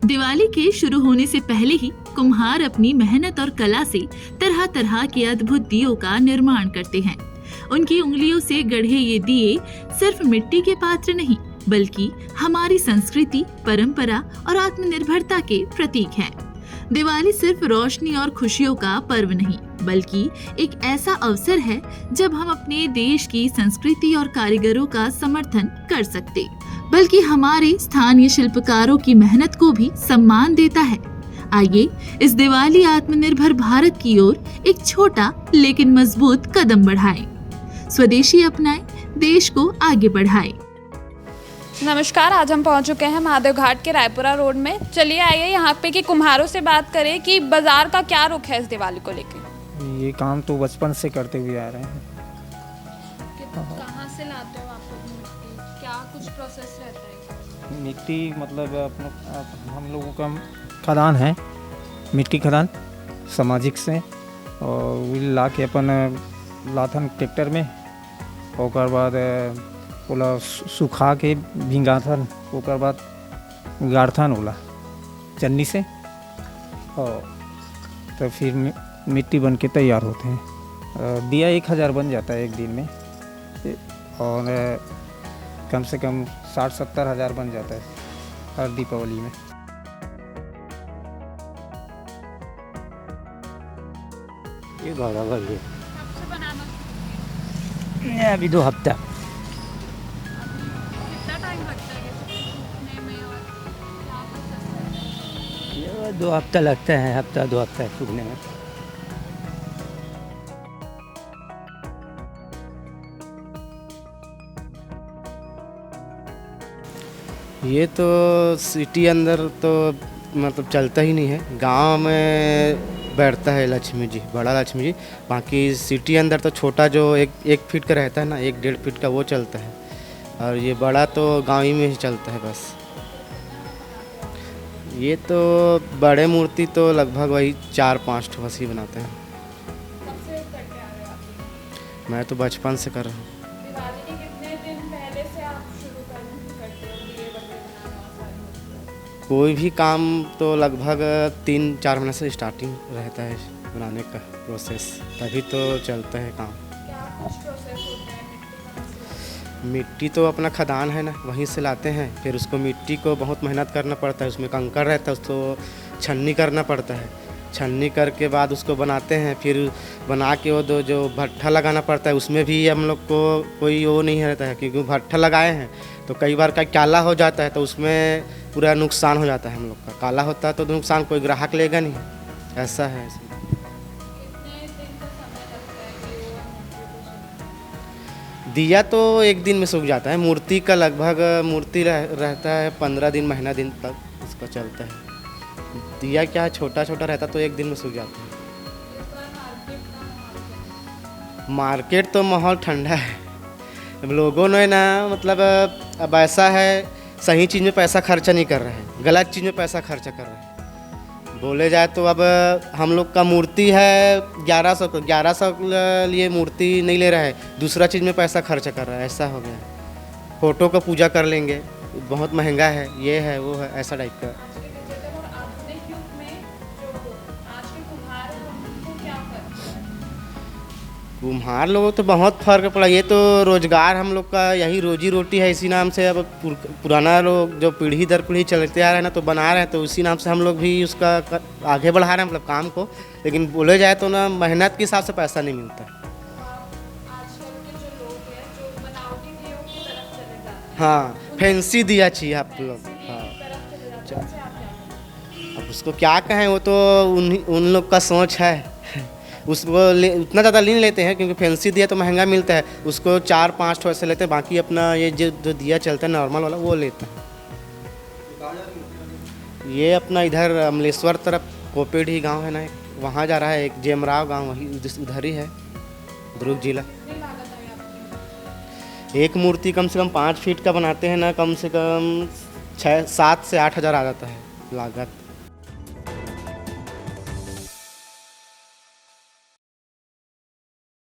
दिवाली के शुरू होने से पहले ही कुम्हार अपनी मेहनत और कला से तरह तरह के अद्भुत दियों का निर्माण करते हैं। उनकी उंगलियों से गढ़े ये दिए सिर्फ मिट्टी के पात्र नहीं, बल्कि हमारी संस्कृति, परंपरा और आत्मनिर्भरता के प्रतीक हैं। दिवाली सिर्फ रोशनी और खुशियों का पर्व नहीं, बल्कि एक ऐसा अवसर है जब हम अपने देश की संस्कृति और कारीगरों का समर्थन कर सकते, बल्कि हमारे स्थानीय शिल्पकारों की मेहनत को भी सम्मान देता है। आइए इस दिवाली आत्मनिर्भर भारत की ओर एक छोटा लेकिन मजबूत कदम बढ़ाएं। स्वदेशी अपनाएं, देश को आगे बढ़ाएं। नमस्कार, आज हम पहुंच चुके हैं महादेव घाट के रायपुरा रोड में। चलिए आइए यहाँ पे कि कुम्हारों से बात करें कि बाजार का क्या रुख है इस दिवाली को लेकर। ये काम तो बचपन से करते हुए आ रहे हैं। कहाँ से लाते हो आप लोग मिट्टी? क्या कुछ प्रोसेस रहता है? मिट्टी मतलब अपना हम लोगों का खदान है, मिट्टी खदान सामाजिक से, और वो ला के अपन लाथन ट्रैक्टर में, ओकर बाद ओला सुखा के भिंगाथन, ओकर बाद गाड़थन ओला चन्नी से, और तो फिर मिट्टी बन के तैयार होते हैं। दिया 1000 बन जाता है एक दिन में, और कम से कम 60-70 हज़ार बन जाता है हर दीपावली में। ये बराबर है, अभी 2 हफ्ता। कितना टाइम लगता है ये सूखने में और क्या प्रोसेस है? ये 2 हफ्ता लगता है, हफ्ता 2 हफ्ता सूखने में। ये तो सिटी अंदर तो मतलब चलता ही नहीं है। गांव में बैठता है लक्ष्मी जी, बड़ा लक्ष्मी जी। बाकी सिटी अंदर तो छोटा जो एक फीट का रहता है ना, 1-1.5 फीट का, वो चलता है। और ये बड़ा तो गांव ही में ही चलता है बस। ये तो बड़े मूर्ति तो लगभग वही 4-5 ठो बस ही बनाते हैं। मैं तो बचपन से कर रहा हूँ। दिवाली के कितने दिन पहले से आप शुरू करते हो दिए वगैरह बनाना और सारी चीज़ें? कोई भी काम तो लगभग 3-4 महीने से स्टार्टिंग रहता है बनाने का प्रोसेस, तभी तो चलता है काम। क्या कुछ प्रोसेस होता है मिट्टी का? मिट्टी तो अपना खदान है ना, वहीं से लाते हैं। फिर उसको मिट्टी को बहुत मेहनत करना पड़ता है, उसमें कंकड़ रहता है, उसको छन्नी करना पड़ता है। छन्नी करके बाद उसको बनाते हैं। फिर बना के वो जो भट्ठा लगाना पड़ता है, उसमें भी हम लोग को कोई वो नहीं रहता है, क्योंकि भट्ठा लगाए हैं तो कई बार का काला हो जाता है, तो उसमें पूरा नुकसान हो जाता है हम लोग का। काला होता है तो नुकसान, कोई ग्राहक लेगा नहीं, ऐसा है। कितने दिन का समय लगता है कि वो मूर्ति को सुखाने? दिया तो एक दिन में सूख जाता है। मूर्ति का लगभग मूर्ति रहता है 15 दिन, महीना दिन तक इसका चलता है। दिया क्या छोटा छोटा रहता तो एक दिन में सूख जाता है। इस बार मार्केट का माहौल कैसा? मार्केट तो माहौल ठंडा है। अब लोगों ने ना मतलब अब ऐसा है, सही चीज़ में पैसा खर्चा नहीं कर रहे हैं, गलत चीज़ में पैसा खर्चा कर रहे हैं। बोले जाए तो अब हम लोग का मूर्ति है 1100 लिए मूर्ति नहीं ले रहा है, दूसरा चीज़ में पैसा खर्चा कर रहा है। ऐसा हो गया है। फ़ोटो का पूजा कर लेंगे, बहुत महंगा है, ये है वो है, ऐसा टाइप का। आज के डिजिटल और आधुनिक युग में जो आज के कुम्हार हैं उनको क्या फर्क है? कुम्हार लोगों तो बहुत फ़र्क पड़ा। ये तो रोज़गार हम लोग का, यही रोजी रोटी है इसी नाम से। अब पुराना लोग जो पीढ़ी दर पीढ़ी चलते आ रहे हैं ना, तो बना रहे हैं, तो उसी नाम से हम लोग भी उसका आगे बढ़ा रहे हैं मतलब काम को। लेकिन बोले जाए तो ना, मेहनत के हिसाब से पैसा नहीं मिलता। आजकल के जो लोग हैं जो बनावटी दियों की तरफ चले जाते हैं, हाँ, फैंसी दिया चाहिए आप लोग। हाँ, तरफ चले जाते हैं, उससे आप क्या करें? अब उसको क्या कहें, वो तो उन लोग का सोच है। उसको उतना ज़्यादा नहीं लेते हैं, क्योंकि फैंसी दिया तो महंगा मिलता है, उसको 4-5 ठो ऐसे लेते हैं। बाकी अपना ये जो दिया चलता है नॉर्मल वाला, वो लेते हैं। ये अपना इधर अमलेश्वर तरफ कोपेडी गांव है ना, वहाँ जा रहा है। एक जेमराव गांव वही उधर ही है, दुर्ग जिला। कितनी लागत आई आपकी? एक मूर्ति कम से कम 5 फीट का बनाते हैं ना, कम से कम 7 से 8 हज़ार आ जाता है लागत।